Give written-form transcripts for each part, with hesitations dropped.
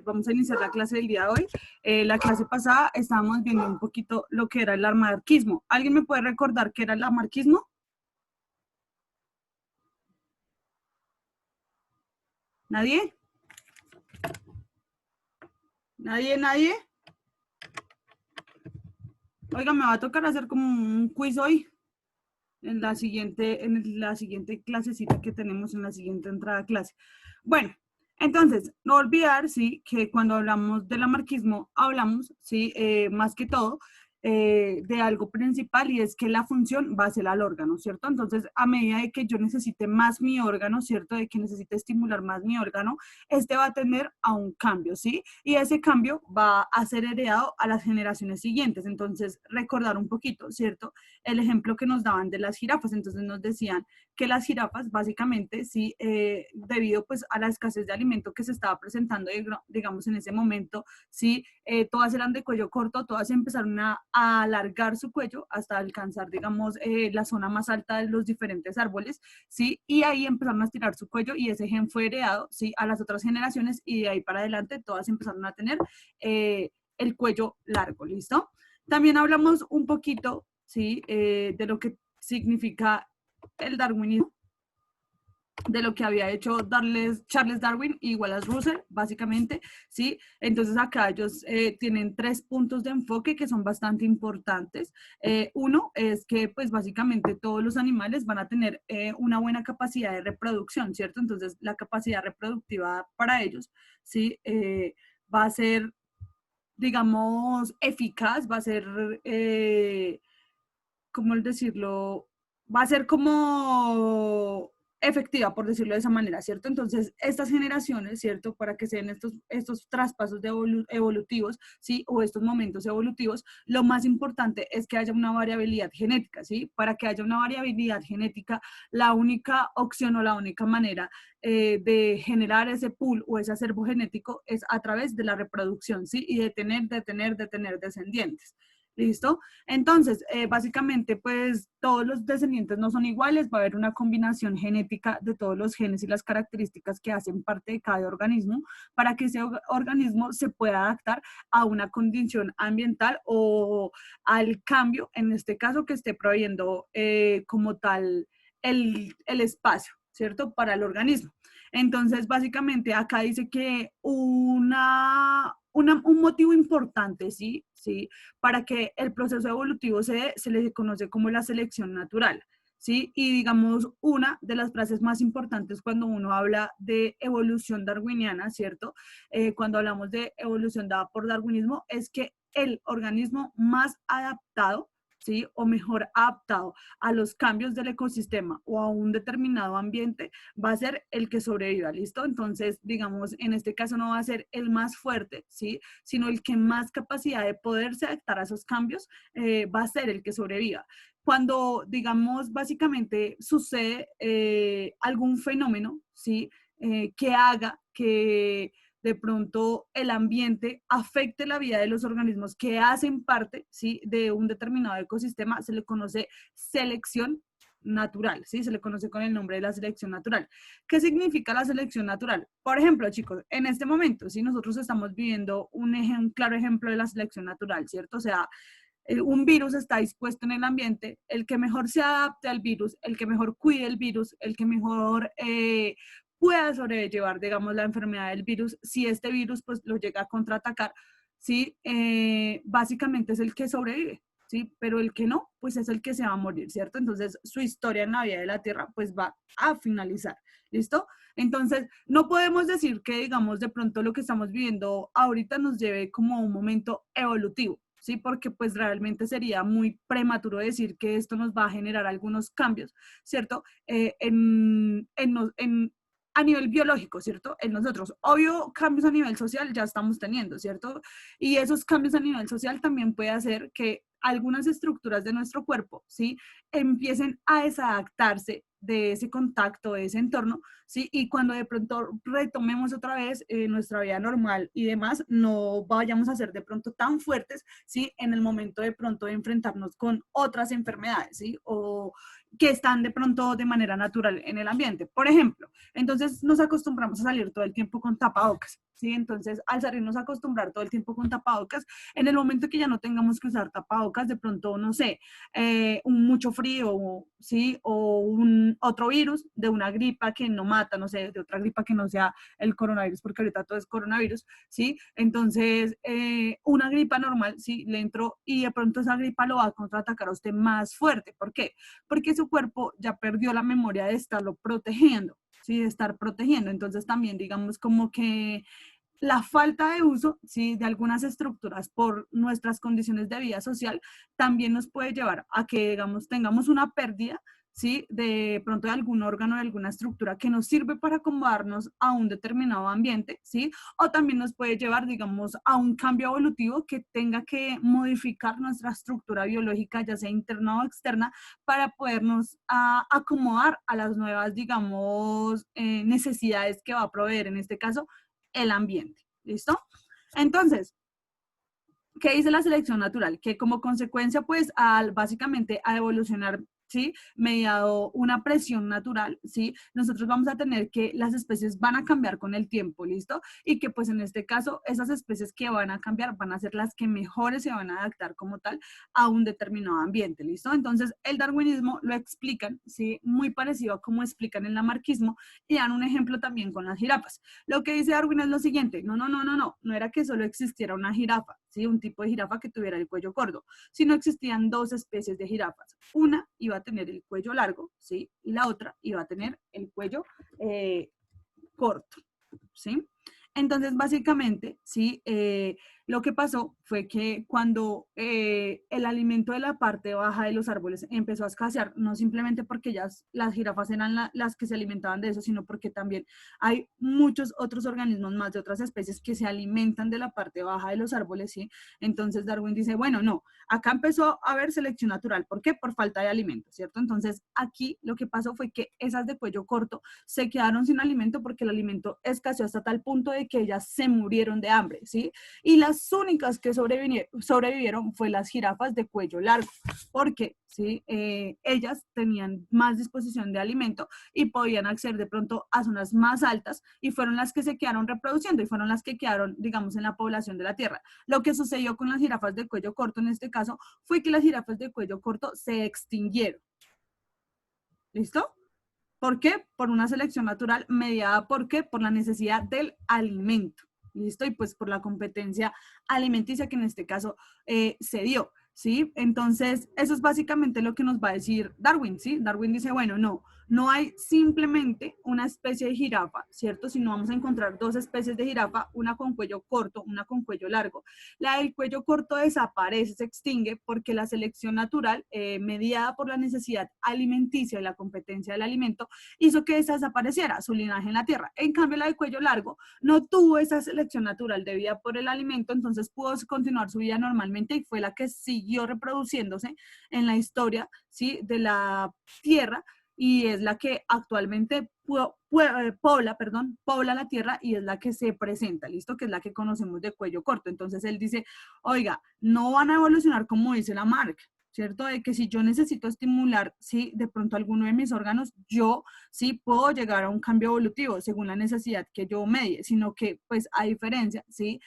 vamos a iniciar la clase del día de hoy. La clase pasada estábamos viendo un poquito lo que era el lamarquismo. ¿Alguien me puede recordar qué era el lamarquismo? ¿Nadie? ¿Nadie? Oiga, me va a tocar hacer como un quiz hoy en la siguiente clasecita que tenemos en la siguiente entrada a clase. Bueno, entonces, no olvidar, sí, que cuando hablamos del lamarquismo, hablamos, sí, más que todo, de algo principal y es que la función va a ser al órgano, ¿cierto? Entonces, a medida de que yo necesite más mi órgano, ¿cierto? De que necesite estimular más mi órgano, este va a tener a un cambio, ¿sí? Y ese cambio va a ser heredado a las generaciones siguientes. Entonces, recordar un poquito, ¿cierto? El ejemplo que nos daban de las jirafas. Entonces, nos decían que las jirafas, básicamente, sí, debido pues a la escasez de alimento que se estaba presentando, digamos, en ese momento, sí, todas eran de cuello corto, todas empezaron a alargar su cuello hasta alcanzar, digamos, la zona más alta de los diferentes árboles, ¿sí? Y ahí empezaron a estirar su cuello y ese gen fue heredado, ¿sí? A las otras generaciones y de ahí para adelante todas empezaron a tener el cuello largo, ¿listo? También hablamos un poquito, ¿sí? De lo que significa el darwinismo, de lo que había hecho Charles Darwin y Wallace Russell, básicamente, ¿sí? Entonces acá ellos tienen 3 puntos de enfoque que son bastante importantes. Uno es que, pues, básicamente todos los animales van a tener una buena capacidad de reproducción, ¿cierto? Entonces, la capacidad reproductiva para ellos, ¿sí? Va a ser, digamos, eficaz, va a ser, ¿cómo decirlo? Va a ser como efectiva, por decirlo de esa manera, ¿cierto? Entonces, estas generaciones, ¿cierto? Para que se den estos traspasos de evolutivos, ¿sí? O estos momentos evolutivos, lo más importante es que haya una variabilidad genética, ¿sí? Para que haya una variabilidad genética, la única opción o la única manera de generar ese pool o ese acervo genético es a través de la reproducción, ¿sí? Y de tener descendientes. ¿Listo? Entonces, básicamente, pues todos los descendientes no son iguales, va a haber una combinación genética de todos los genes y las características que hacen parte de cada organismo para que ese organismo se pueda adaptar a una condición ambiental o al cambio, en este caso, que esté proveyendo como tal el espacio, ¿cierto? Para el organismo. Entonces, básicamente, acá dice que un motivo importante, ¿sí? ¿Sí? Para que el proceso evolutivo se le conoce como la selección natural, ¿sí? Y digamos, una de las frases más importantes cuando uno habla de evolución darwiniana, ¿cierto? Cuando hablamos de evolución dada por darwinismo, es que el organismo más adaptado, ¿sí? O mejor adaptado a los cambios del ecosistema o a un determinado ambiente, va a ser el que sobreviva, ¿listo? Entonces, digamos, en este caso no va a ser el más fuerte, ¿sí? Sino el que más capacidad de poderse adaptar a esos cambios va a ser el que sobreviva. Cuando, digamos, básicamente sucede algún fenómeno, ¿sí? Que haga que de pronto el ambiente afecte la vida de los organismos que hacen parte, ¿sí? De un determinado ecosistema, se le conoce selección natural, ¿sí? Se le conoce con el nombre de la selección natural. ¿Qué significa la selección natural? Por ejemplo, chicos, en este momento, ¿sí? Nosotros estamos viviendo un claro ejemplo de la selección natural, ¿cierto? O sea, un virus está dispuesto en el ambiente, el que mejor se adapte al virus, el que mejor cuide el virus, el que mejor pueda sobrellevar, digamos, la enfermedad del virus, si este virus pues lo llega a contraatacar, ¿sí? Básicamente es el que sobrevive, ¿sí? Pero el que no, pues es el que se va a morir, ¿cierto? Entonces su historia en la vida de la Tierra pues va a finalizar, ¿listo? Entonces no podemos decir que, digamos, de pronto lo que estamos viviendo ahorita nos lleve como a un momento evolutivo, ¿sí? Porque pues realmente sería muy prematuro decir que esto nos va a generar algunos cambios, ¿cierto? A nivel biológico, ¿cierto? En nosotros. Obvio, cambios a nivel social ya estamos teniendo, ¿cierto? Y esos cambios a nivel social también puede hacer que algunas estructuras de nuestro cuerpo, ¿sí? Empiecen a desadaptarse de ese contacto, de ese entorno, ¿sí? Y cuando de pronto retomemos otra vez nuestra vida normal y demás, no vayamos a ser de pronto tan fuertes, ¿sí? En el momento de pronto de enfrentarnos con otras enfermedades, ¿sí? O que están de pronto de manera natural en el ambiente. Por ejemplo, entonces nos acostumbramos a salir todo el tiempo con tapabocas, ¿sí? Entonces, al salirnos a acostumbrar todo el tiempo con tapabocas, en el momento que ya no tengamos que usar tapabocas, de pronto, no sé, un mucho frío, ¿sí? O un otro virus de una gripa que no mata, no sé, de otra gripa que no sea el coronavirus, porque ahorita todo es coronavirus, ¿sí? Entonces, una gripa normal, ¿sí? Le entró y de pronto esa gripa lo va a contraatacar a usted más fuerte. ¿Por qué? Porque su cuerpo ya perdió la memoria de estarlo protegiendo, ¿sí? De estar protegiendo. Entonces, también digamos como que la falta de uso, ¿sí? De algunas estructuras por nuestras condiciones de vida social también nos puede llevar a que, digamos, tengamos una pérdida, ¿sí? De pronto de algún órgano, de alguna estructura que nos sirve para acomodarnos a un determinado ambiente, ¿sí? O también nos puede llevar, digamos, a un cambio evolutivo que tenga que modificar nuestra estructura biológica, ya sea interna o externa, para podernos acomodar a las nuevas, digamos, necesidades que va a proveer, en este caso, el ambiente. ¿Listo? Entonces, ¿qué dice la selección natural? Que como consecuencia, pues, básicamente a evolucionar, ¿sí? Mediado una presión natural, ¿sí? Nosotros vamos a tener que las especies van a cambiar con el tiempo, ¿listo? Y que pues en este caso, esas especies que van a cambiar van a ser las que mejores se van a adaptar como tal a un determinado ambiente, ¿listo? Entonces, el darwinismo lo explican, ¿sí? Muy parecido a como explican el lamarquismo y dan un ejemplo también con las jirafas. Lo que dice Darwin es lo siguiente, no era que solo existiera una jirafa, ¿sí? Un tipo de jirafa que tuviera el cuello corto, sino existían dos especies de jirafas. Una iba a tener el cuello largo, ¿sí? Y la otra iba a tener el cuello corto, ¿sí? Entonces, básicamente, ¿sí? Lo que pasó fue que cuando el alimento de la parte baja de los árboles empezó a escasear, no simplemente porque las jirafas eran las que se alimentaban de eso, sino porque también hay muchos otros organismos más de otras especies que se alimentan de la parte baja de los árboles, ¿sí? Entonces Darwin dice, bueno, no, acá empezó a haber selección natural. ¿Por qué? Por falta de alimento, ¿cierto? Entonces aquí lo que pasó fue que esas de cuello corto se quedaron sin alimento porque el alimento escaseó hasta tal punto de que ellas se murieron de hambre, ¿sí? Y las únicas que sobrevivieron fue las jirafas de cuello largo, porque ¿sí? Ellas tenían más disposición de alimento y podían acceder de pronto a zonas más altas y fueron las que se quedaron reproduciendo y fueron las que quedaron, digamos, en la población de la Tierra. Lo que sucedió con las jirafas de cuello corto en este caso fue que las jirafas de cuello corto se extinguieron. ¿Listo? ¿Por qué? Por una selección natural mediada, ¿por qué? Por la necesidad del alimento. ¿Listo? Y pues por la competencia alimenticia que en este caso se dio. ¿Sí? Entonces, eso es básicamente lo que nos va a decir Darwin, ¿sí? Darwin dice, bueno, no hay simplemente una especie de jirafa, ¿cierto? Sino vamos a encontrar dos especies de jirafa, una con cuello corto, una con cuello largo. La del cuello corto desaparece, se extingue porque la selección natural, mediada por la necesidad alimenticia y la competencia del alimento, hizo que esa desapareciera, su linaje en la Tierra. En cambio, la de cuello largo no tuvo esa selección natural debida por el alimento, entonces pudo continuar su vida normalmente y fue la que siguió reproduciéndose en la historia, ¿sí? De la Tierra y es la que actualmente pobla la Tierra y es la que se presenta, ¿listo? Que es la que conocemos de cuello corto. Entonces él dice, oiga, no van a evolucionar como dice Lamarck, ¿cierto? De que si yo necesito estimular, sí, de pronto alguno de mis órganos, yo sí puedo llegar a un cambio evolutivo según la necesidad que yo medie, sino que, pues, a diferencia, sí,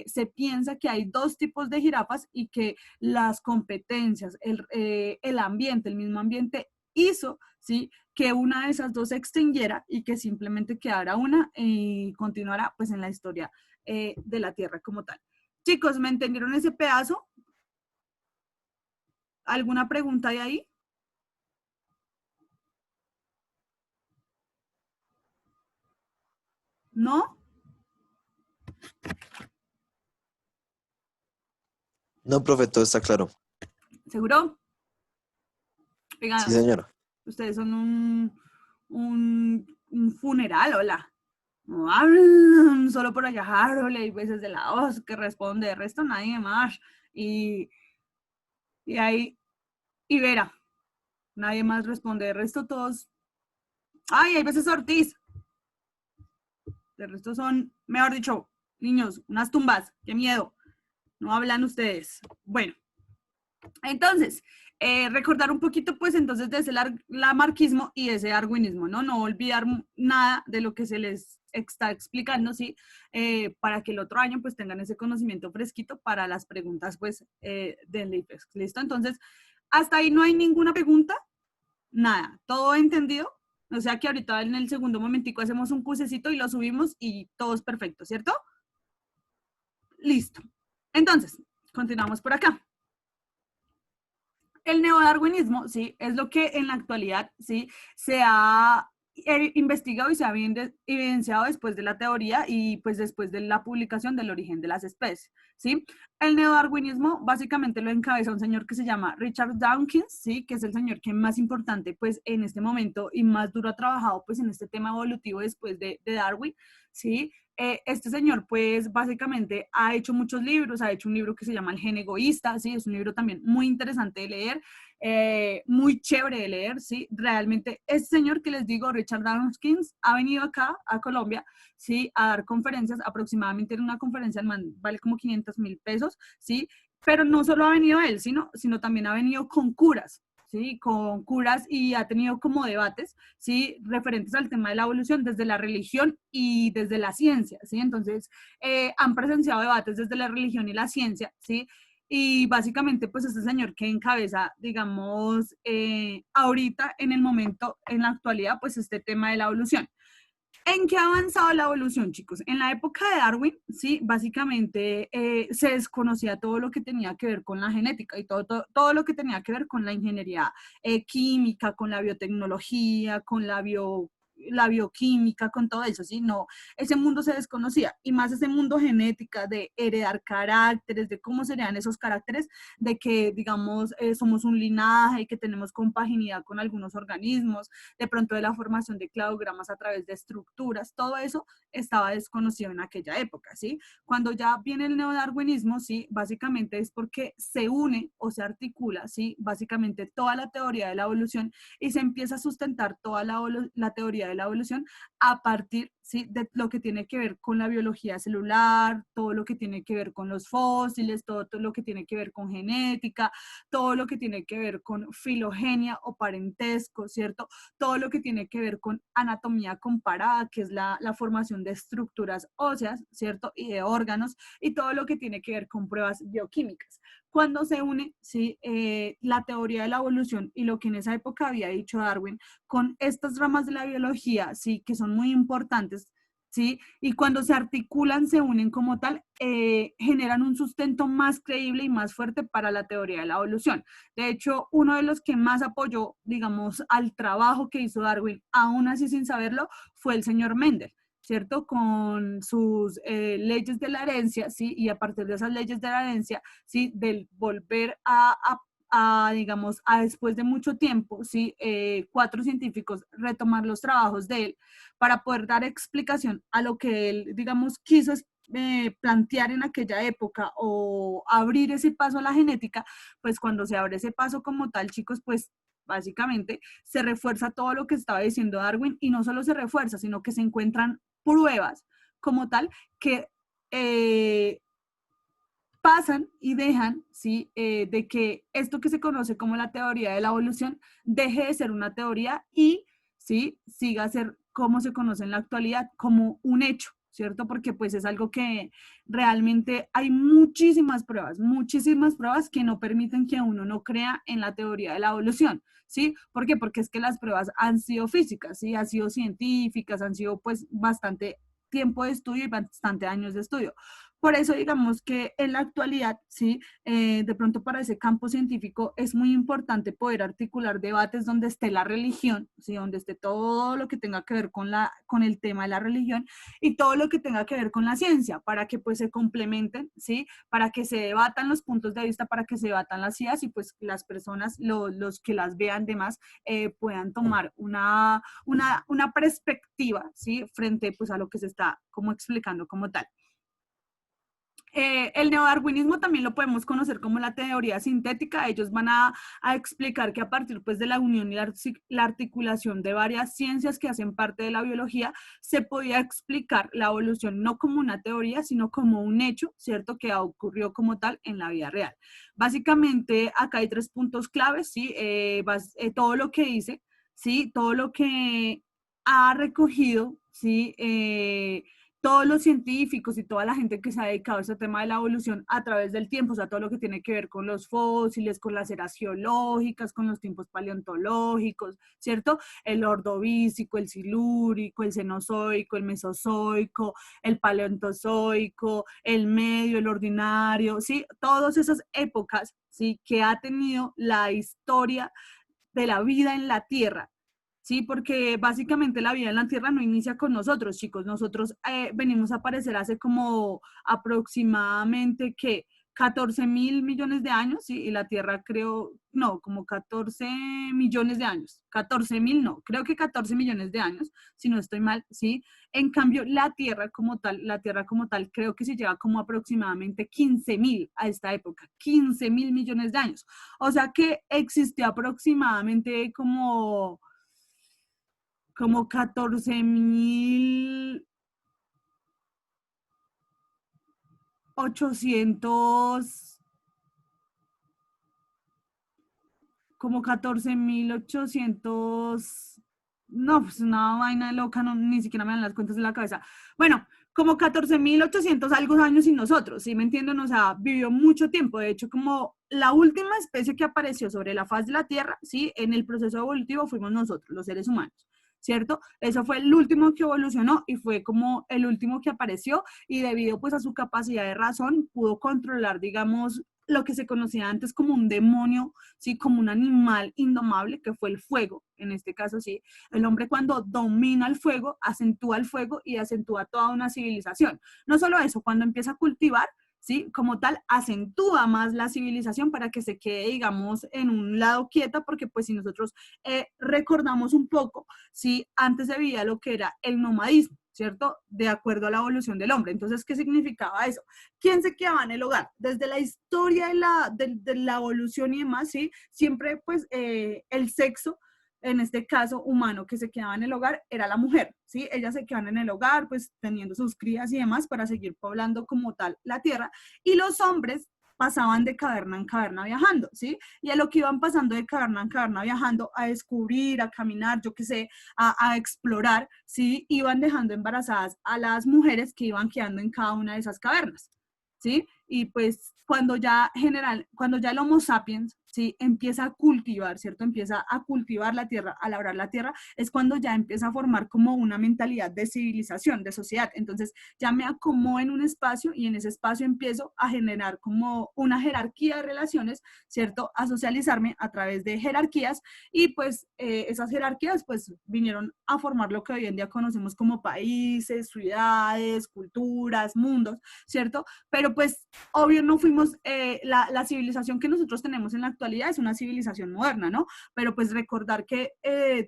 se piensa que hay dos tipos de jirafas y que las competencias, el ambiente, el mismo ambiente hizo, sí, que una de esas dos se extinguiera y que simplemente quedara una y continuara, pues, en la historia de la Tierra como tal. Chicos, ¿me entendieron ese pedazo? ¿Alguna pregunta de ahí? ¿No? No, profe, todo está claro. ¿Seguro? Sí, Oiga, señora. ustedes son un funeral, hola. No hablan solo por allá, Harold, hay veces de la voz que responde, de resto nadie más. Y, y ahí, y Vera, nadie más responde, de resto todos. Ay, hay veces Ortiz. De resto son, mejor dicho, niños, unas tumbas, qué miedo. No hablan ustedes. Bueno, entonces, recordar un poquito, pues, entonces, de ese lamarquismo y ese darwinismo, ¿no? No olvidar nada de lo que se les está explicando, ¿sí? Para que el otro año, pues, tengan ese conocimiento fresquito para las preguntas, pues, del IFEX. ¿Listo? Entonces, hasta ahí no hay ninguna pregunta, nada, todo entendido. O sea que ahorita en el segundo momentico hacemos un cursecito y lo subimos y todo es perfecto, ¿cierto? Listo. Entonces, continuamos por acá. El neodarwinismo, sí, es lo que en la actualidad, sí, se ha investigado y se ha evidenciado después de la teoría y pues después de la publicación del origen de las especies, ¿sí? El neodarwinismo básicamente lo encabeza un señor que se llama Richard Dawkins, ¿sí? Que es el señor que más importante pues en este momento y más duro ha trabajado pues en este tema evolutivo después de Darwin, ¿sí? Este señor, pues, básicamente ha hecho muchos libros, ha hecho un libro que se llama El gen egoísta, ¿sí? Es un libro también muy interesante de leer, muy chévere de leer, ¿sí? Realmente, este señor que les digo, Richard Dawkins, ha venido acá, a Colombia, ¿sí? A dar conferencias, aproximadamente en una conferencia, el man vale como 500.000 pesos, ¿sí? Pero no solo ha venido él, sino también ha venido con curas, ¿sí? Con curas y ha tenido como debates, ¿sí? Referentes al tema de la evolución desde la religión y desde la ciencia, ¿sí? Entonces, han presenciado debates desde la religión y la ciencia, ¿sí? Y básicamente, pues este señor que encabeza, digamos, ahorita, en el momento, en la actualidad, pues este tema de la evolución. ¿En qué ha avanzado la evolución, chicos? En la época de Darwin, sí, básicamente se desconocía todo lo que tenía que ver con la genética y todo lo que tenía que ver con la ingeniería química, con la biotecnología, con la bioquímica, con todo eso, ¿sí? No, ese mundo se desconocía y más ese mundo genética de heredar caracteres, de cómo serían esos caracteres, de que, digamos, somos un linaje y que tenemos compaginidad con algunos organismos, de pronto de la formación de cladogramas a través de estructuras, todo eso estaba desconocido en aquella época, ¿sí? Cuando ya viene el neodarwinismo, ¿sí? Básicamente es porque se une o se articula, ¿sí? Básicamente toda la teoría de la evolución y se empieza a sustentar toda la teoría de la evolución a partir, ¿sí? De lo que tiene que ver con la biología celular, todo lo que tiene que ver con los fósiles, todo lo que tiene que ver con genética, todo lo que tiene que ver con filogenia o parentesco, ¿cierto? Todo lo que tiene que ver con anatomía comparada, que es la formación de estructuras óseas, ¿cierto? Y de órganos, y todo lo que tiene que ver con pruebas bioquímicas. Cuando se une, ¿sí? La teoría de la evolución y lo que en esa época había dicho Darwin, con estas ramas de la biología, ¿sí? Que son muy importantes, ¿sí? Y cuando se articulan, se unen como tal, generan un sustento más creíble y más fuerte para la teoría de la evolución. De hecho, uno de los que más apoyó, digamos, al trabajo que hizo Darwin, aún así sin saberlo, fue el señor Mendel, ¿cierto? Con sus leyes de la herencia, ¿sí? Y a partir de esas leyes de la herencia, ¿sí? Del volver digamos, a después de mucho tiempo, ¿sí? 4 científicos retomar los trabajos de él para poder dar explicación a lo que él, digamos, quiso plantear en aquella época o abrir ese paso a la genética, pues cuando se abre ese paso como tal, chicos, pues básicamente se refuerza todo lo que estaba diciendo Darwin y no solo se refuerza, sino que se encuentran pruebas como tal que pasan y dejan, ¿sí? De que esto que se conoce como la teoría de la evolución deje de ser una teoría y, ¿sí? Siga a ser como se conoce en la actualidad, como un hecho, ¿cierto? Porque pues es algo que realmente hay muchísimas pruebas que no permiten que uno no crea en la teoría de la evolución, ¿sí? ¿Por qué? Porque es que las pruebas han sido físicas, ¿sí? Han sido científicas, han sido pues bastante tiempo de estudio y bastante años de estudio. Por eso digamos que en la actualidad, sí, de pronto para ese campo científico es muy importante poder articular debates donde esté la religión, sí, donde esté todo lo que tenga que ver con el tema de la religión y todo lo que tenga que ver con la ciencia, para que pues se complementen, sí, para que se debatan los puntos de vista, para que se debatan las ideas y pues las personas, los que las vean demás, puedan tomar una perspectiva, sí, frente pues a lo que se está como explicando como tal. El neodarwinismo también lo podemos conocer como la teoría sintética. Ellos van a explicar que a partir pues, de la unión y la articulación de varias ciencias que hacen parte de la biología, se podía explicar la evolución no como una teoría, sino como un hecho, ¿cierto? Que ocurrió como tal en la vida real. Básicamente, acá hay 3 puntos claves, ¿sí? Todo lo que dice, ¿sí? Todo lo que ha recogido, ¿sí? Todos los científicos y toda la gente que se ha dedicado a este tema de la evolución a través del tiempo, o sea, todo lo que tiene que ver con los fósiles, con las eras geológicas, con los tiempos paleontológicos, ¿cierto? El ordovícico, el silúrico, el cenozoico, el mesozoico, el paleontozoico, el medio, el ordinario, ¿sí? Todas esas épocas, ¿sí? Que ha tenido la historia de la vida en la Tierra. Sí, porque básicamente la vida en la Tierra no inicia con nosotros, chicos. Nosotros venimos a aparecer hace como aproximadamente que 14.000 millones de años, ¿sí? Y la Tierra creo, no, como 14 millones de años. 14.000 no, creo que 14 millones de años, si no estoy mal, ¿sí? En cambio, la Tierra como tal, creo que se lleva como aproximadamente 15.000 a esta época, 15.000 millones de años. O sea que existió aproximadamente como 14.800, como 14.800, no, pues una vaina loca, no, ni siquiera me dan las cuentas de la cabeza. Bueno, como 14.800 algo años sin nosotros, ¿sí me entienden? O sea, vivió mucho tiempo. De hecho, como la última especie que apareció sobre la faz de la Tierra, ¿sí? En el proceso evolutivo fuimos nosotros, los seres humanos. ¿Cierto? Eso fue el último que evolucionó y fue como el último que apareció y debido pues a su capacidad de razón pudo controlar, digamos, lo que se conocía antes como un demonio, ¿sí? Como un animal indomable, que fue el fuego, en este caso, ¿sí? El hombre cuando domina el fuego y acentúa toda una civilización. No solo eso, cuando empieza a cultivar, ¿sí? Como tal, acentúa más la civilización para que se quede, digamos, en un lado quieta, porque pues si nosotros recordamos un poco, ¿sí? Antes se veía lo que era el nomadismo, ¿cierto? De acuerdo a la evolución del hombre. Entonces, ¿qué significaba eso? ¿Quién se quedaba en el hogar? Desde la historia de la evolución y demás, ¿sí? Siempre, pues, el sexo, en este caso humano, que se quedaba en el hogar, era la mujer, ¿sí? Ellas se quedaban en el hogar, pues, teniendo sus crías y demás para seguir poblando como tal la tierra, y los hombres pasaban de caverna en caverna viajando, ¿sí? Y a lo que iban pasando de caverna en caverna viajando, a descubrir, a caminar, yo qué sé, a explorar, ¿sí? Iban dejando embarazadas a las mujeres que iban quedando en cada una de esas cavernas. ¿Sí? Y pues cuando ya el Homo sapiens, ¿sí? Empieza a cultivar, ¿cierto? Empieza a cultivar la tierra, a labrar la tierra, es cuando ya empieza a formar como una mentalidad de civilización, de sociedad. Entonces ya me acomodo en un espacio y en ese espacio empiezo a generar como una jerarquía de relaciones, ¿cierto? A socializarme a través de jerarquías y pues esas jerarquías pues vinieron a formar lo que hoy en día conocemos como países, ciudades, culturas, mundos, ¿cierto? Pero pues obvio no fuimos, la civilización que nosotros tenemos en la actualidad es una civilización moderna, ¿no? Pero pues recordar que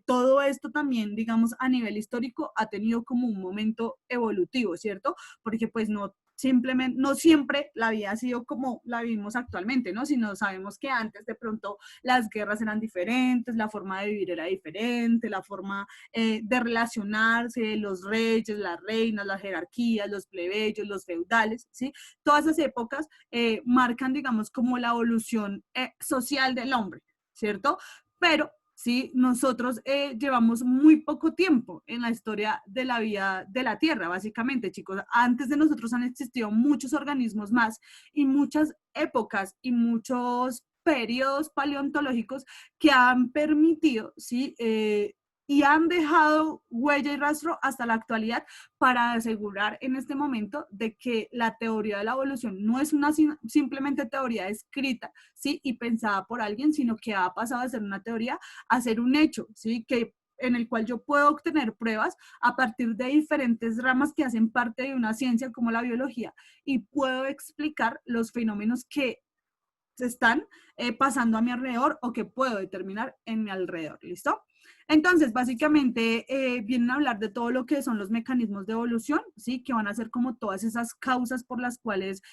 todo esto también, digamos, a nivel histórico ha tenido como un momento evolutivo, ¿cierto? Porque pues no siempre la vida ha sido como la vivimos actualmente, ¿no? Sino sabemos que antes de pronto las guerras eran diferentes, la forma de vivir era diferente, la forma de relacionarse, los reyes, las reinas, las jerarquías, los plebeyos, los feudales, ¿sí? Todas esas épocas marcan, digamos, como la evolución social del hombre, ¿cierto? Pero sí, nosotros llevamos muy poco tiempo en la historia de la vida de la Tierra, básicamente, chicos. Antes de nosotros han existido muchos organismos más y muchas épocas y muchos periodos paleontológicos que han permitido, ¿sí? Y han dejado huella y rastro hasta la actualidad para asegurar en este momento de que la teoría de la evolución no es una simplemente teoría escrita, ¿sí? Y pensada por alguien, sino que ha pasado de ser una teoría a ser un hecho, ¿sí? Que en el cual yo puedo obtener pruebas a partir de diferentes ramas que hacen parte de una ciencia como la biología y puedo explicar los fenómenos que están pasando a mi alrededor o que puedo determinar en mi alrededor, ¿listo? Entonces, básicamente, vienen a hablar de todo lo que son los mecanismos de evolución, ¿sí? Que van a ser como todas esas causas por las cuales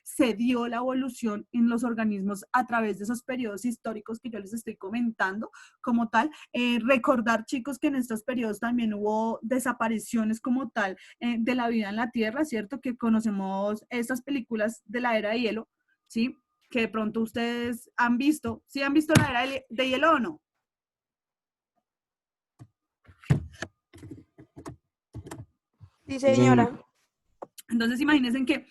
se dio la evolución en los organismos a través de esos periodos históricos que yo les estoy comentando como tal. Recordar, chicos, que en estos periodos también hubo desapariciones como tal de la vida en la Tierra, ¿cierto? Que conocemos estas películas de la era de hielo, ¿sí? Que de pronto ustedes han visto, ¿sí han visto la era de hielo o no? Sí, señora. Entonces imagínense que,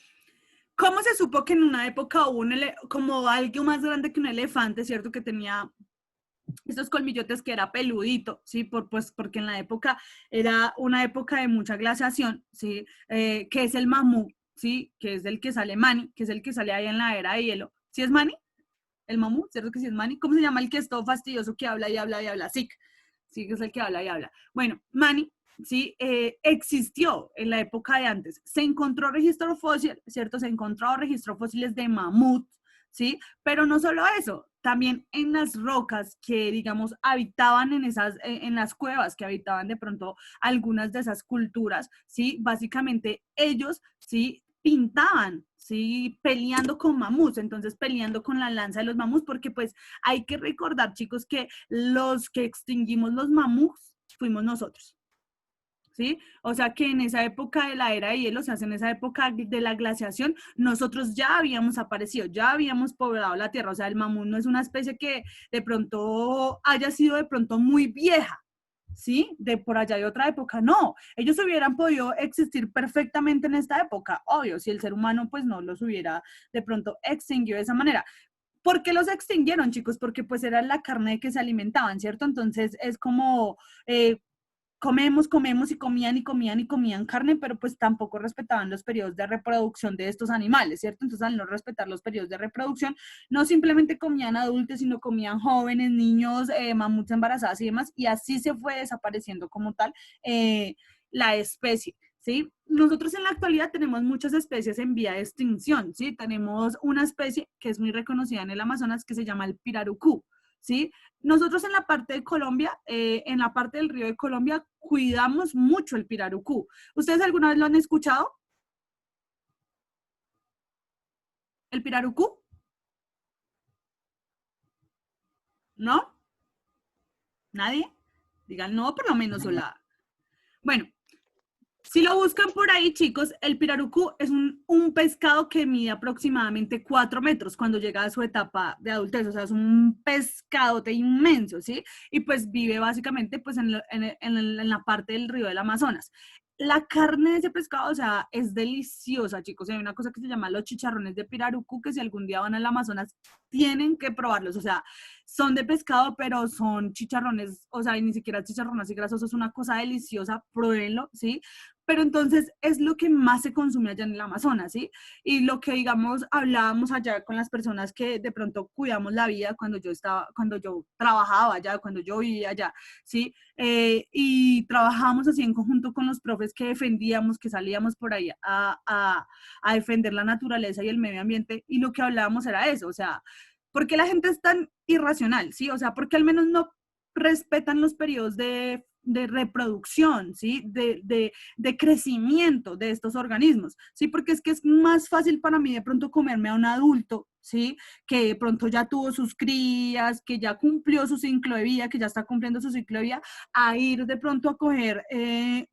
¿cómo se supo que en una época hubo como algo más grande que un elefante, ¿cierto? Que tenía estos colmillotes que era peludito, ¿sí? Pues porque en la época era una época de mucha glaciación, ¿sí? Que es el mamut, ¿sí? Que es el que sale Manny, que es el que sale ahí en la era de hielo. ¿Sí es Manny? El mamut, ¿cierto que sí es Manny? ¿Cómo se llama el que es todo fastidioso que habla y habla y habla? Sí, sí, que es el que habla y habla. Bueno, Manny, sí, existió en la época de antes. Se encontró registro fósil, ¿cierto? Se encontró registro fósiles de mamut, ¿sí? Pero no solo eso, también en las rocas que, digamos, habitaban en las cuevas que habitaban de pronto algunas de esas culturas, ¿sí? Básicamente ellos, ¿sí? Pintaban, ¿sí? Peleando con mamuts, entonces peleando con la lanza de los mamuts, porque pues hay que recordar, chicos, que los que extinguimos los mamuts fuimos nosotros. ¿Sí? O sea que en esa época de la era de hielo, o sea, en esa época de la glaciación, nosotros ya habíamos aparecido, ya habíamos poblado la Tierra, o sea, el mamut no es una especie que de pronto haya sido de pronto muy vieja, ¿sí? De por allá de otra época, no, ellos hubieran podido existir perfectamente en esta época, obvio, si el ser humano pues no los hubiera de pronto extinguido de esa manera. ¿Por qué los extinguieron, chicos? Porque pues era la carne de que se alimentaban, ¿cierto? Entonces es como comemos y comían y comían y comían carne, pero pues tampoco respetaban los periodos de reproducción de estos animales, ¿cierto? Entonces al no respetar los periodos de reproducción, no simplemente comían adultos, sino comían jóvenes, niños, mamuts embarazadas y demás, y así se fue desapareciendo como tal la especie. ¿Sí? Nosotros en la actualidad tenemos muchas especies en vía de extinción, ¿sí? Tenemos una especie que es muy reconocida en el Amazonas que se llama el pirarucú, ¿sí? Nosotros en la parte de Colombia, en la parte del río de Colombia, cuidamos mucho el pirarucú. ¿Ustedes alguna vez lo han escuchado? ¿El pirarucú? ¿No? ¿Nadie? Digan no, por lo menos hola. Bueno, si lo buscan por ahí, chicos, el pirarucú es un pescado que mide aproximadamente 4 metros cuando llega a su etapa de adultez, o sea, es un pescadote inmenso, ¿sí? Y pues vive básicamente pues en la parte del río del Amazonas. La carne de ese pescado, o sea, es deliciosa, chicos. Hay una cosa que se llama los chicharrones de pirarucú, que si algún día van al Amazonas, tienen que probarlos. O sea, son de pescado, pero son chicharrones, o sea, y ni siquiera chicharrón así grasoso, es una cosa deliciosa, pruébenlo, ¿sí? Pero entonces es lo que más se consume allá en el Amazonas, ¿sí? Y lo que, digamos, hablábamos allá con las personas que de pronto cuidamos la vida cuando yo trabajaba allá, cuando yo vivía allá, ¿sí? Y trabajábamos así en conjunto con los profes que defendíamos, que salíamos por ahí a defender la naturaleza y el medio ambiente, y lo que hablábamos era eso, o sea, ¿por qué la gente es tan irracional, sí? O sea, ¿por qué al menos no respetan los periodos de reproducción, ¿sí? De crecimiento de estos organismos, ¿sí? Porque es que es más fácil para mí de pronto comerme a un adulto, ¿sí? Que de pronto ya tuvo sus crías, que ya cumplió su ciclo de vida, que ya está cumpliendo su ciclo de vida, a ir de pronto a coger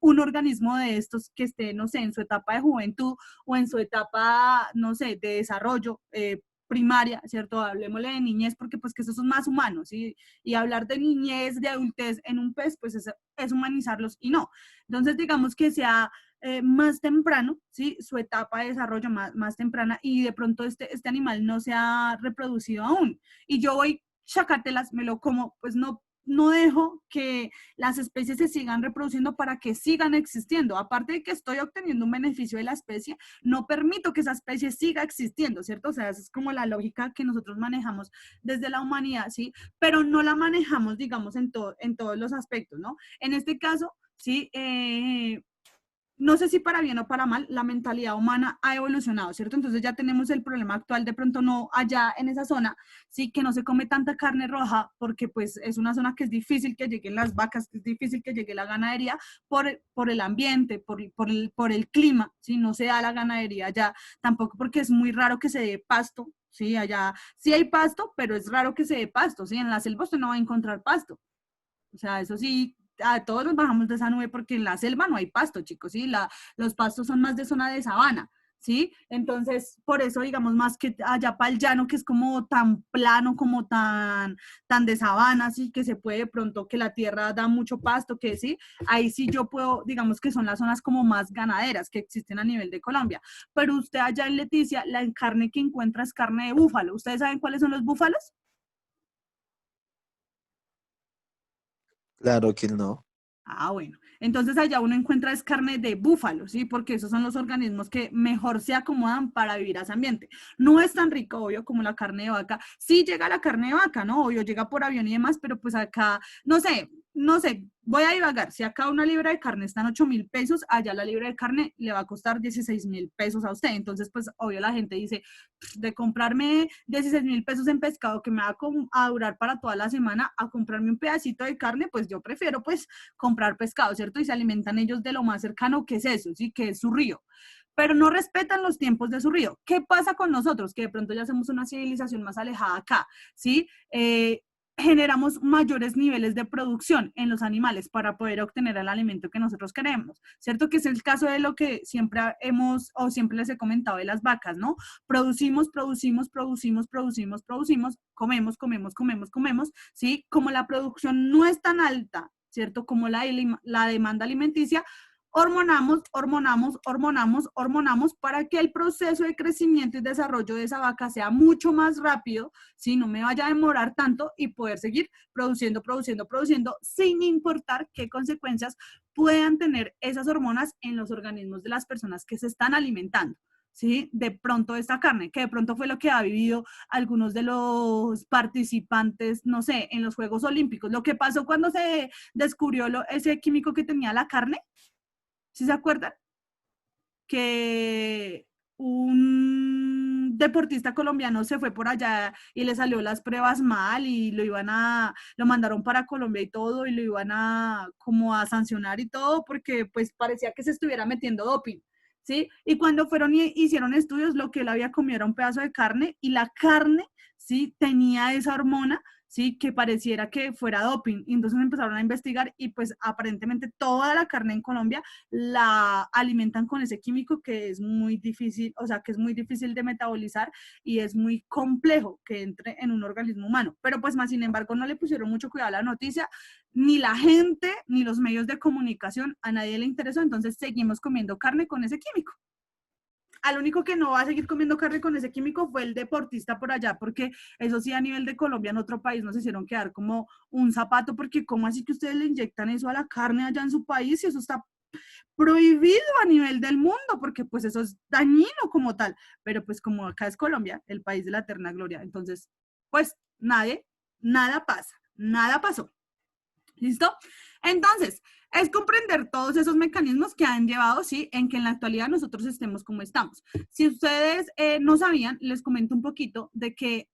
un organismo de estos que esté, no sé, en su etapa de juventud o en su etapa, no sé, de desarrollo, primaria, ¿cierto? Hablemosle de niñez porque pues que esos son más humanos, ¿sí? Y hablar de niñez, de adultez en un pez, pues es humanizarlos y no. Entonces, digamos que sea más temprano, ¿sí? Su etapa de desarrollo más temprana y de pronto este animal no se ha reproducido aún. Y yo voy, chacatelas, me lo como, pues no dejo que las especies se sigan reproduciendo para que sigan existiendo. Aparte de que estoy obteniendo un beneficio de la especie, no permito que esa especie siga existiendo, ¿cierto? O sea, esa es como la lógica que nosotros manejamos desde la humanidad, ¿sí? Pero no la manejamos, digamos, en todos los aspectos, ¿no? En este caso, ¿sí? no sé si para bien o para mal, la mentalidad humana ha evolucionado, ¿cierto? Entonces ya tenemos el problema actual, de pronto no allá en esa zona, sí, que no se come tanta carne roja, porque pues es una zona que es difícil que lleguen las vacas, que es difícil que llegue la ganadería por el ambiente, por el clima, ¿sí? No se da la ganadería allá, tampoco porque es muy raro que se dé pasto, ¿sí? Allá sí hay pasto, pero es raro que se dé pasto, ¿sí? En la selva usted no va a encontrar pasto. O sea, eso sí, a todos nos bajamos de esa nube porque en la selva no hay pasto, chicos, ¿sí? Los pastos son más de zona de sabana, ¿sí? Entonces, por eso, digamos, más que allá para el llano, que es como tan plano, como tan de sabana, ¿sí? Que se puede de pronto, que la tierra da mucho pasto, que sí, ahí sí yo puedo, digamos que son las zonas como más ganaderas que existen a nivel de Colombia. Pero usted allá en Leticia, la carne que encuentra es carne de búfalo. ¿Ustedes saben cuáles son los búfalos? Claro que no. Ah, bueno. Entonces allá uno encuentra es carne de búfalo, ¿sí? Porque esos son los organismos que mejor se acomodan para vivir a ese ambiente. No es tan rico, obvio, como la carne de vaca. Sí llega la carne de vaca, ¿no? Obvio, llega por avión y demás, pero pues acá, no sé, voy a divagar. Si acá una libra de carne está en 8.000 pesos, allá la libra de carne le va a costar 16.000 pesos a usted. Entonces, pues, obvio, la gente dice, de comprarme 16.000 pesos en pescado que me va a durar para toda la semana, a comprarme un pedacito de carne, pues yo prefiero, pues, comprar pescado, ¿cierto? Y se alimentan ellos de lo más cercano que es eso, ¿sí? Que es su río. Pero no respetan los tiempos de su río. ¿Qué pasa con nosotros? Que de pronto ya somos una civilización más alejada acá, ¿sí? Generamos mayores niveles de producción en los animales para poder obtener el alimento que nosotros queremos, ¿cierto? Que es el caso de lo que siempre hemos o siempre les he comentado de las vacas, ¿no? Producimos, producimos, producimos, producimos, producimos, comemos, comemos, comemos, comemos, ¿sí? Como la producción no es tan alta, ¿cierto? Como la demanda alimenticia, hormonamos, hormonamos, hormonamos, hormonamos para que el proceso de crecimiento y desarrollo de esa vaca sea mucho más rápido, ¿sí? No me vaya a demorar tanto y poder seguir produciendo, produciendo, produciendo, sin importar qué consecuencias puedan tener esas hormonas en los organismos de las personas que se están alimentando. ¿Sí? De pronto esta carne, que de pronto fue lo que ha vivido algunos de los participantes, no sé, en los Juegos Olímpicos. Lo que pasó cuando se descubrió ese químico que tenía la carne, ¿sí se acuerdan? Que un deportista colombiano se fue por allá y le salió las pruebas mal y lo mandaron para Colombia y todo y lo iban a como a sancionar y todo porque pues parecía que se estuviera metiendo doping, ¿sí? Y cuando fueron y hicieron estudios, lo que él había comido era un pedazo de carne y la carne, ¿sí? Tenía esa hormona, ¿sí? Que pareciera que fuera doping. Y entonces empezaron a investigar y pues aparentemente toda la carne en Colombia la alimentan con ese químico que es muy difícil, o sea, que es muy difícil de metabolizar y es muy complejo que entre en un organismo humano. Pero pues más sin embargo no le pusieron mucho cuidado a la noticia, ni la gente, ni los medios de comunicación, a nadie le interesó, entonces seguimos comiendo carne con ese químico. Al único que no va a seguir comiendo carne con ese químico fue el deportista por allá, porque eso sí, a nivel de Colombia, en otro país nos hicieron quedar como un zapato, porque ¿cómo así que ustedes le inyectan eso a la carne allá en su país? Y eso está prohibido a nivel del mundo, porque pues eso es dañino como tal, pero pues como acá es Colombia, el país de la eterna gloria, entonces pues nada pasa, nada pasó. ¿Listo? Entonces, es comprender todos esos mecanismos que han llevado, sí, en que en la actualidad nosotros estemos como estamos. Si ustedes no sabían, les comento un poquito de que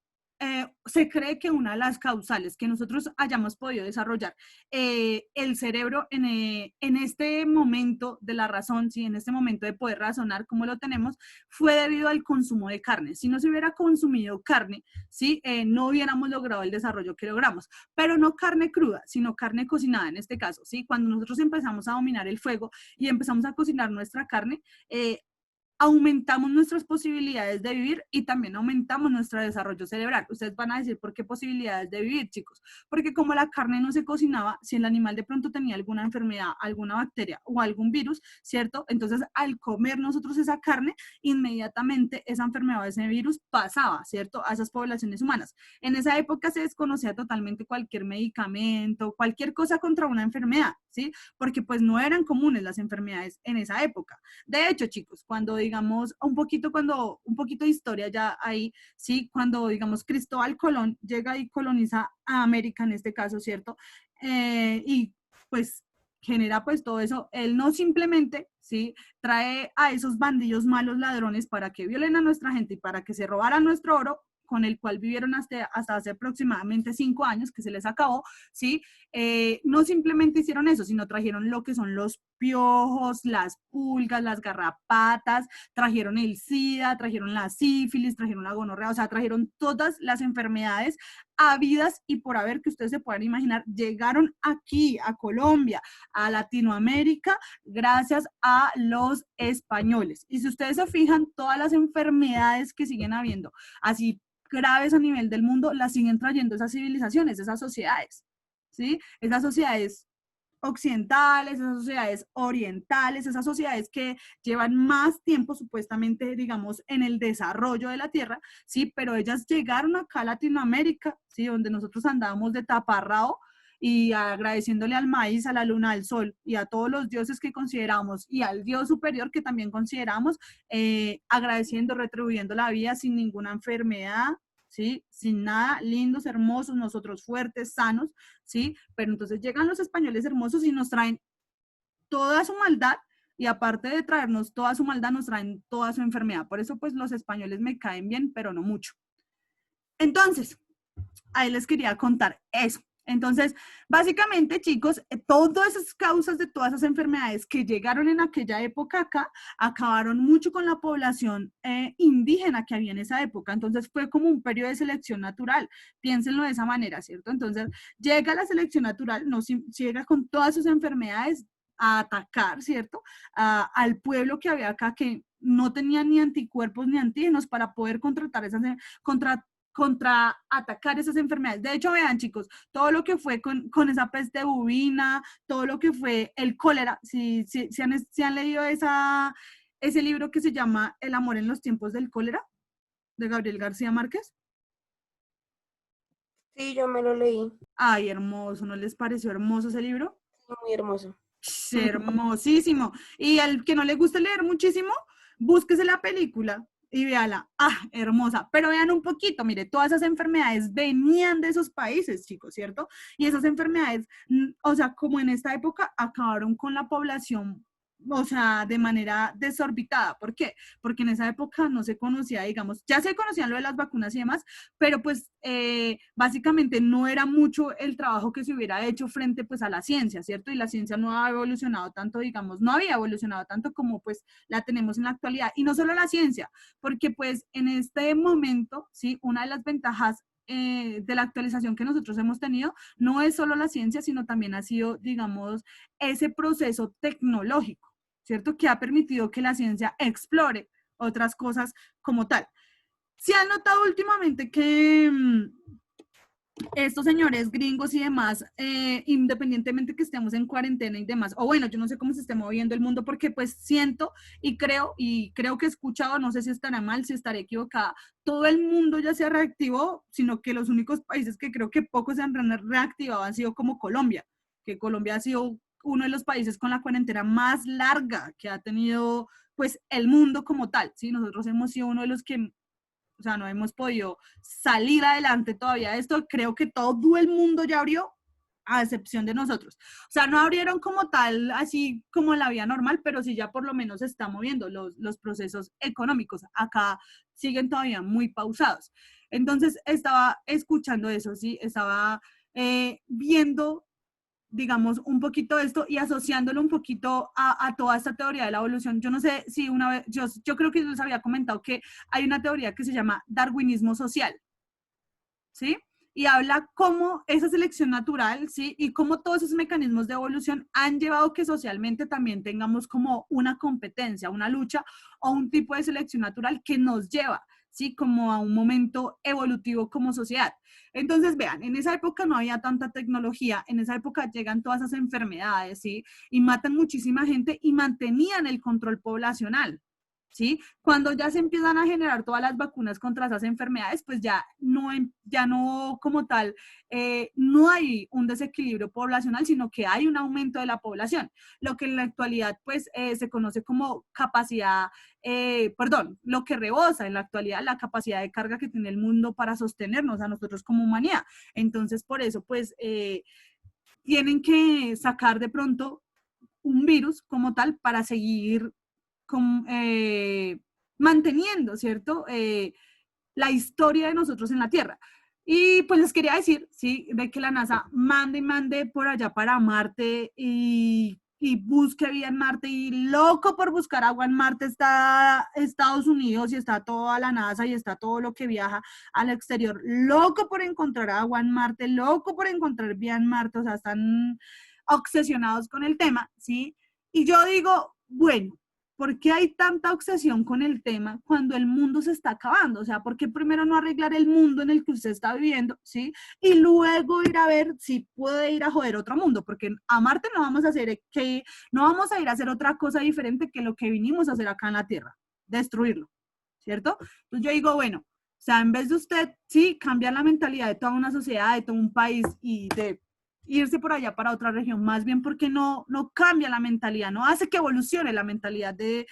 se cree que una de las causales que nosotros hayamos podido desarrollar el cerebro en este momento de la razón, ¿sí? En este momento de poder razonar como lo tenemos, fue debido al consumo de carne. Si no se hubiera consumido carne, ¿sí? No hubiéramos logrado el desarrollo que logramos, pero no carne cruda, sino carne cocinada en este caso, ¿sí? Cuando nosotros empezamos a dominar el fuego y empezamos a cocinar nuestra carne, aumentamos nuestras posibilidades de vivir y también aumentamos nuestro desarrollo cerebral. Ustedes van a decir, ¿por qué posibilidades de vivir, chicos? Porque como la carne no se cocinaba, si el animal de pronto tenía alguna enfermedad, alguna bacteria o algún virus, ¿cierto? Entonces, al comer nosotros esa carne, inmediatamente esa enfermedad, ese virus pasaba, ¿cierto? A esas poblaciones humanas. En esa época se desconocía totalmente cualquier medicamento, cualquier cosa contra una enfermedad, ¿sí? Porque pues no eran comunes las enfermedades en esa época. De hecho, chicos, cuando digamos un poquito de historia ya ahí, sí, cuando digamos Cristóbal Colón llega y coloniza a América en este caso, ¿cierto? Y pues genera pues todo eso, él no simplemente, ¿sí?, trae a esos bandillos malos ladrones para que violen a nuestra gente y para que se robaran nuestro oro, con el cual vivieron hasta hace aproximadamente 5 años, que se les acabó, ¿sí? No simplemente hicieron eso, sino trajeron lo que son los piojos, las pulgas, las garrapatas, trajeron el SIDA, trajeron la sífilis, trajeron la gonorrea, o sea, trajeron todas las enfermedades habidas y por haber que ustedes se puedan imaginar, llegaron aquí, a Colombia, a Latinoamérica, gracias a los españoles. Y si ustedes se fijan, todas las enfermedades que siguen habiendo, así graves a nivel del mundo, las siguen trayendo esas civilizaciones, esas sociedades, ¿sí? Esas sociedades occidentales, esas sociedades orientales, esas sociedades que llevan más tiempo supuestamente, digamos, en el desarrollo de la tierra, ¿sí? Pero ellas llegaron acá a Latinoamérica, ¿sí? Donde nosotros andábamos de taparrao y agradeciéndole al maíz, a la luna, al sol y a todos los dioses que consideramos y al Dios superior que también consideramos, agradeciendo, retribuyendo la vida sin ninguna enfermedad, ¿sí? Sin nada, lindos, hermosos, nosotros fuertes, sanos, ¿sí? Pero entonces llegan los españoles hermosos y nos traen toda su maldad y aparte de traernos toda su maldad, nos traen toda su enfermedad. Por eso pues los españoles me caen bien, pero no mucho. Entonces, ahí les quería contar eso. Entonces, básicamente, chicos, todas esas causas de todas esas enfermedades que llegaron en aquella época acá, acabaron mucho con la población indígena que había en esa época. Entonces, fue como un periodo de selección natural. Piénsenlo de esa manera, ¿cierto? Entonces, llega la selección natural, no llega con todas sus enfermedades a atacar, ¿cierto? Al pueblo que había acá que no tenía ni anticuerpos ni antígenos para poder contraatacar esas enfermedades. De hecho, vean, chicos, todo lo que fue con esa peste bubina, todo lo que fue el cólera, si han leído ese libro que se llama El amor en los tiempos del cólera, de Gabriel García Márquez. Sí, yo me lo leí. Ay, hermoso, ¿no les pareció hermoso ese libro? Muy hermoso. Hermosísimo. Y al que no le guste leer muchísimo, búsquese la película y véala. Ah, hermosa. Pero vean un poquito, mire, todas esas enfermedades venían de esos países, chicos, ¿cierto? Y esas enfermedades, o sea, como en esta época, acabaron con la población, o sea, de manera desorbitada. ¿Por qué? Porque en esa época no se conocía, digamos, ya se conocían lo de las vacunas y demás, pero pues básicamente no era mucho el trabajo que se hubiera hecho frente pues a la ciencia, ¿cierto? Y la ciencia no ha evolucionado tanto, digamos, no había evolucionado tanto como pues la tenemos en la actualidad. Y no solo la ciencia, porque pues en este momento, ¿sí? Una de las ventajas de la actualización que nosotros hemos tenido no es solo la ciencia, sino también ha sido, digamos, ese proceso tecnológico, ¿cierto? Que ha permitido que la ciencia explore otras cosas como tal. ¿Se han notado últimamente que estos señores gringos y demás, independientemente que estemos en cuarentena y demás, o bueno, yo no sé cómo se esté moviendo el mundo, porque pues siento y creo que he escuchado, no sé si estará mal, si estaré equivocada, todo el mundo ya se reactivó, sino que los únicos países que creo que pocos se han reactivado han sido como Colombia, que Colombia ha sido uno de los países con la cuarentena más larga que ha tenido pues el mundo como tal, ¿sí? Nosotros hemos sido uno de los que, o sea, no hemos podido salir adelante todavía de esto. Creo que todo el mundo ya abrió, a excepción de nosotros. O sea, no abrieron como tal, así como la vía normal, pero sí ya por lo menos se están moviendo los procesos económicos. Acá siguen todavía muy pausados. Entonces, estaba escuchando eso, ¿sí? Estaba viendo, digamos, un poquito esto y asociándolo un poquito a toda esta teoría de la evolución. Yo no sé si una vez, yo creo que yo les había comentado que hay una teoría que se llama darwinismo social, ¿sí? Y habla cómo esa selección natural, ¿sí? Y cómo todos esos mecanismos de evolución han llevado que socialmente también tengamos como una competencia, una lucha o un tipo de selección natural que nos lleva, ¿sí? Como a un momento evolutivo como sociedad. Entonces, vean, en esa época no había tanta tecnología, en esa época llegan todas esas enfermedades, ¿sí? Y matan muchísima gente y mantenían el control poblacional, ¿sí? Cuando ya se empiezan a generar todas las vacunas contra esas enfermedades, pues ya no como tal, no hay un desequilibrio poblacional, sino que hay un aumento de la población, lo que en la actualidad pues se conoce como capacidad, lo que rebosa en la actualidad la capacidad de carga que tiene el mundo para sostenernos a nosotros como humanidad. Entonces, por eso pues tienen que sacar de pronto un virus como tal para seguir manteniendo, ¿cierto? La historia de nosotros en la Tierra. Y pues les quería decir, sí, de que la NASA mande y mande por allá para Marte y busque vida en Marte y loco por buscar agua en Marte está Estados Unidos y está toda la NASA y está todo lo que viaja al exterior, loco por encontrar agua en Marte, loco por encontrar vida en Marte, o sea, están obsesionados con el tema, ¿sí? Y yo digo, bueno, ¿por qué hay tanta obsesión con el tema cuando el mundo se está acabando? O sea, ¿por qué primero no arreglar el mundo en el que usted está viviendo, ¿sí? Y luego ir a ver si puede ir a joder otro mundo, porque a Marte no vamos a hacer no vamos a ir a hacer otra cosa diferente que lo que vinimos a hacer acá en la Tierra, destruirlo, ¿cierto? Entonces yo digo, bueno, o sea, en vez de usted, sí, cambiar la mentalidad de toda una sociedad, de todo un país y de irse por allá para otra región, más bien porque no cambia la mentalidad, no hace que evolucione la mentalidad de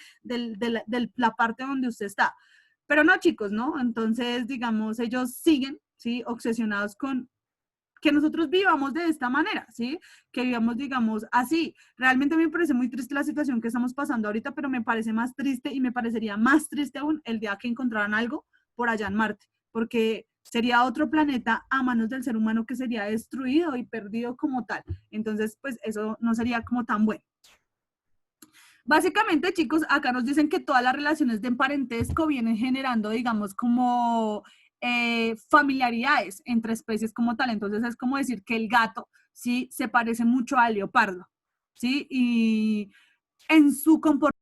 la parte donde usted está. Pero no, chicos, ¿no? Entonces, digamos, ellos siguen, ¿sí? Obsesionados con que nosotros vivamos de esta manera, ¿sí? Que vivamos, digamos, así. Realmente a mí me parece muy triste la situación que estamos pasando ahorita, pero me parece más triste y me parecería más triste aún el día que encontraran algo por allá en Marte, porque sería otro planeta a manos del ser humano que sería destruido y perdido como tal. Entonces, pues eso no sería como tan bueno. Básicamente, chicos, acá nos dicen que todas las relaciones de parentesco vienen generando, digamos, como familiaridades entre especies como tal. Entonces, es como decir que el gato, ¿sí? Se parece mucho al leopardo, ¿sí? Y en su comportamiento